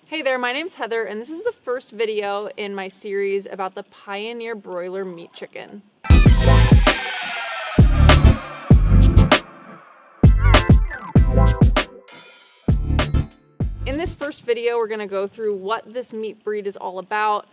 Hey there, my name's Heather, and this is the first video in my series about the Pioneer broiler meat chicken. In this first video, we're going to go through what this meat breed is all about,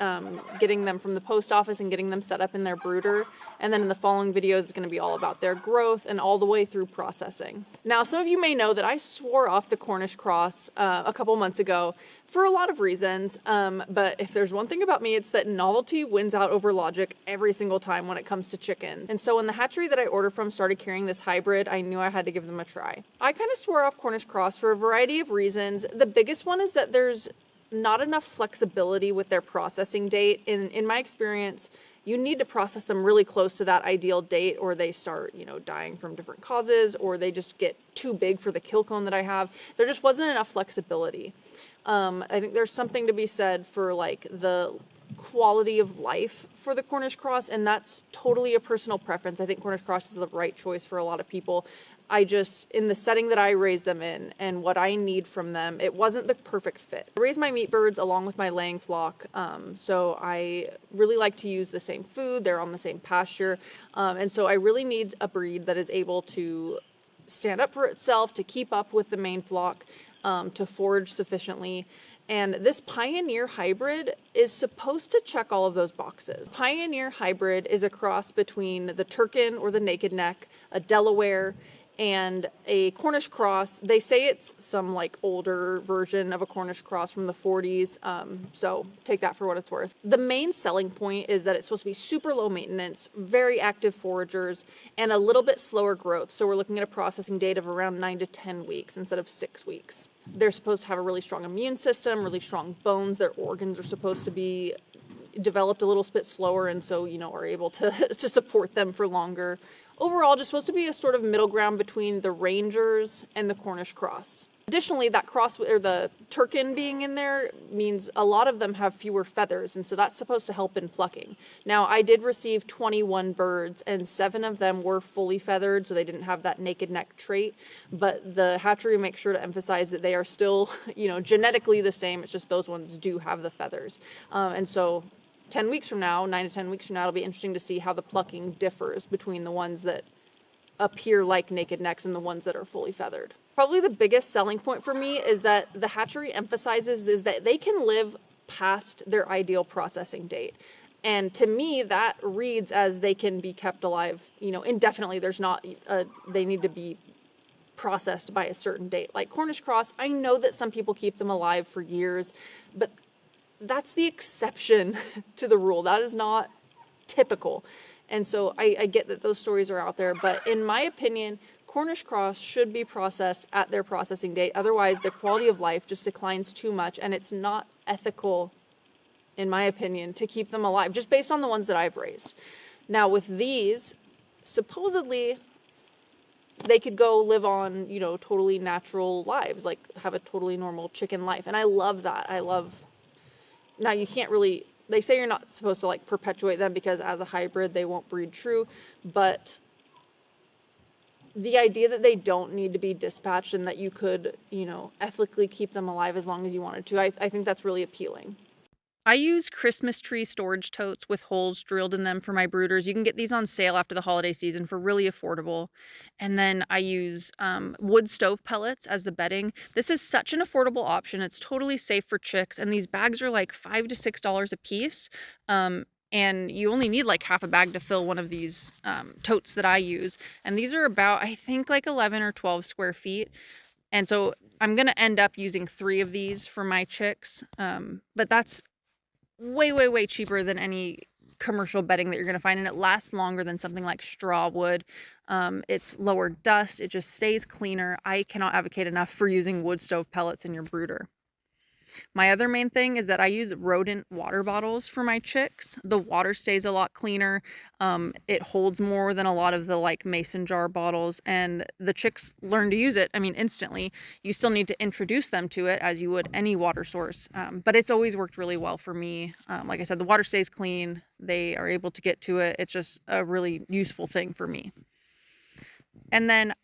getting them from the post office and getting them set up in their brooder. And then in the following videos, it's going to be all about their growth and all the way through processing. Now, some of you may know that I swore off the Cornish Cross a couple months ago for a lot of reasons. But if there's one thing about me, it's that novelty wins out over logic every single time when it comes to chickens. And so when the hatchery that I order from started carrying this hybrid, I knew I had to give them a try. I kind of swore off Cornish Cross for a variety of reasons. The biggest one is that there's not enough flexibility with their processing date. In my experience, you need to process them really close to that ideal date, or they start, dying from different causes, or they just get too big for the kill cone that I have. There just wasn't enough flexibility. I think there's something to be said for like the quality of life for the Cornish Cross, and that's totally a personal preference. I think Cornish Cross is the right choice for a lot of people. In the setting that I raise them in and what I need from them, it wasn't the perfect fit. I raise my meat birds along with my laying flock, so I really like to use the same food. They're on the same pasture, and so I really need a breed that is able to stand up for itself, to keep up with the main flock, to forage sufficiently. And this Pioneer hybrid is supposed to check all of those boxes. Pioneer hybrid is a cross between the Turkin or the naked neck, a Delaware, and a Cornish Cross. They say it's some like older version of a Cornish Cross from the 40s, so take that for what it's worth. The main selling point is that it's supposed to be super low maintenance, very active foragers, and a little bit slower growth. So we're looking at a processing date of around 9 to 10 weeks instead of 6 weeks. They're supposed to have a really strong immune system, really strong bones. Their organs are supposed to be developed a little bit slower, and so are able to to support them for longer. Overall, just supposed to be a sort of middle ground between the Rangers and the Cornish Cross. Additionally, that cross, or the Turkin being in there, means a lot of them have fewer feathers, and so that's supposed to help in plucking. Now, I did receive 21 birds, and 7 of them were fully feathered, so they didn't have that naked neck trait, but the hatchery makes sure to emphasize that they are still, genetically the same. It's just those ones do have the feathers. And so 9 to 10 weeks from now, it'll be interesting to see how the plucking differs between the ones that appear like naked necks and the ones that are fully feathered. Probably the biggest selling point for me is that the hatchery emphasizes is that they can live past their ideal processing date. And to me, that reads as they can be kept alive, indefinitely. They need to be processed by a certain date. Like Cornish Cross, I know that some people keep them alive for years, but that's the exception to the rule. That is not typical. And so I get that those stories are out there, but in my opinion, Cornish Cross should be processed at their processing date. Otherwise, the quality of life just declines too much, and it's not ethical, in my opinion, to keep them alive, just based on the ones that I've raised. Now, with these, supposedly, they could go live on, totally natural lives, like have a totally normal chicken life. And I love that. Now, you can't really, they say you're not supposed to perpetuate them because as a hybrid, they won't breed true, but the idea that they don't need to be dispatched and that you could, ethically keep them alive as long as you wanted to, I think that's really appealing. I use Christmas tree storage totes with holes drilled in them for my brooders. You can get these on sale after the holiday season for really affordable. And then I use wood stove pellets as the bedding. This is such an affordable option. It's totally safe for chicks. And these bags are like $5 to $6 a piece. And you only need like half a bag to fill one of these totes that I use. And these are about, I think, like 11 or 12 square feet. And so I'm going to end up using 3 of these for my chicks. But that's way cheaper than any commercial bedding that you're going to find, and it lasts longer than something like straw would. It's lower dust, it just stays cleaner. I cannot advocate enough for using wood stove pellets in your brooder. My other main thing is that I use rodent water bottles for my chicks. The water stays a lot cleaner. It holds more than a lot of the mason jar bottles, and the chicks learn to use it, instantly. You still need to introduce them to it as you would any water source, but it's always worked really well for me. Like I said, the water stays clean. They are able to get to it. It's just a really useful thing for me. And then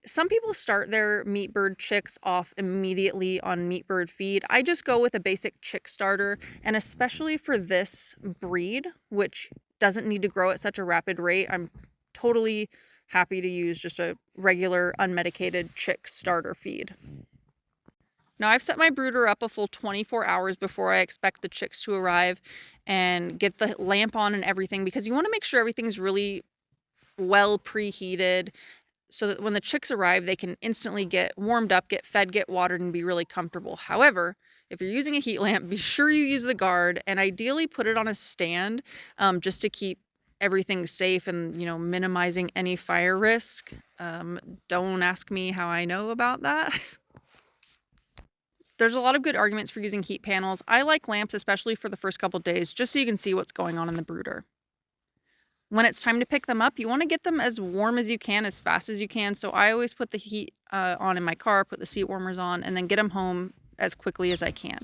some people start their meat bird chicks off immediately on meat bird feed. I just go with a basic chick starter, and especially for this breed, which doesn't need to grow at such a rapid rate, I'm totally happy to use just a regular unmedicated chick starter feed. Now I've set my brooder up a full 24 hours before I expect the chicks to arrive and get the lamp on and everything, because you want to make sure everything's really well preheated so that when the chicks arrive, they can instantly get warmed up, get fed, get watered, and be really comfortable. However, if you're using a heat lamp, be sure you use the guard, and ideally put it on a stand just to keep everything safe and, you know, minimizing any fire risk. Don't ask me how I know about that. There's a lot of good arguments for using heat panels. I like lamps, especially for the first couple days, just so you can see what's going on in the brooder. When it's time to pick them up, you want to get them as warm as you can, as fast as you can. So I always put the heat on in my car, put the seat warmers on, and then get them home as quickly as I can.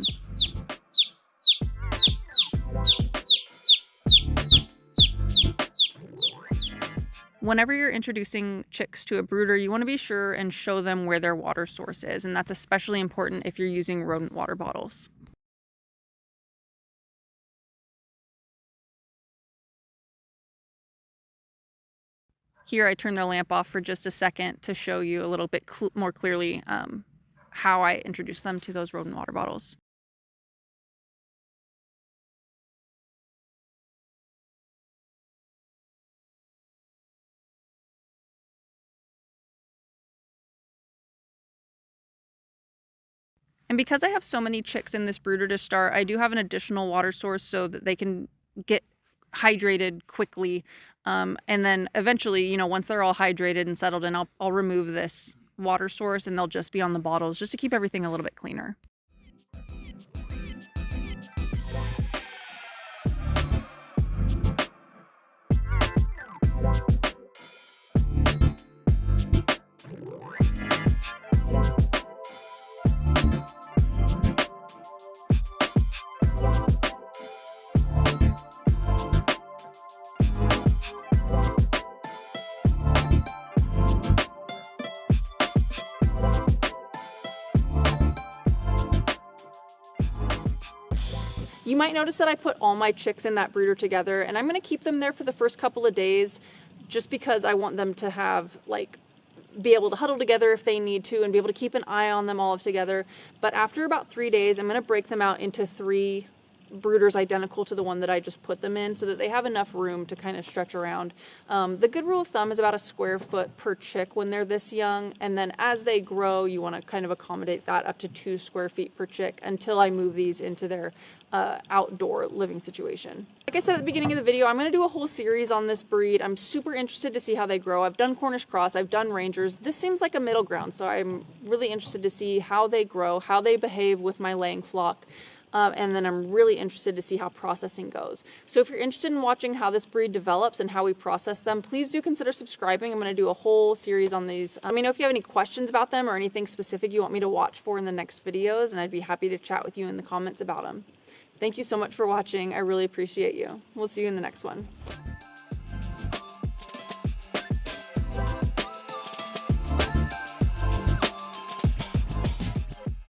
Whenever you're introducing chicks to a brooder, you want to be sure and show them where their water source is, and that's especially important if you're using rodent water bottles. Here I turn the lamp off for just a second to show you a little bit more clearly how I introduce them to those rodent water bottles. And because I have so many chicks in this brooder to start, I do have an additional water source so that they can get hydrated quickly. And then eventually, you know, once they're all hydrated and settled in, I'll remove this water source and they'll just be on the bottles just to keep everything a little bit cleaner. You might notice that I put all my chicks in that brooder together, and I'm going to keep them there for the first couple of days just because I want them to have, like, be able to huddle together if they need to and be able to keep an eye on them all together. But after about 3 days, I'm going to break them out into 3 brooders identical to the one that I just put them in so that they have enough room to kind of stretch around. The good rule of thumb is about a square foot per chick when they're this young, and then as they grow you want to kind of accommodate that up to 2 square feet per chick until I move these into their outdoor living situation. Like I said at the beginning of the video, I'm going to do a whole series on this breed. I'm super interested to see how they grow. I've done Cornish Cross, I've done Rangers. This seems like a middle ground, so I'm really interested to see how they grow, how they behave with my laying flock. And then I'm really interested to see how processing goes. So if you're interested in watching how this breed develops and how we process them, please do consider subscribing. I'm going to do a whole series on these. Let me know if you have any questions about them or anything specific you want me to watch for in the next videos, and I'd be happy to chat with you in the comments about them. Thank you so much for watching. I really appreciate you. We'll see you in the next one.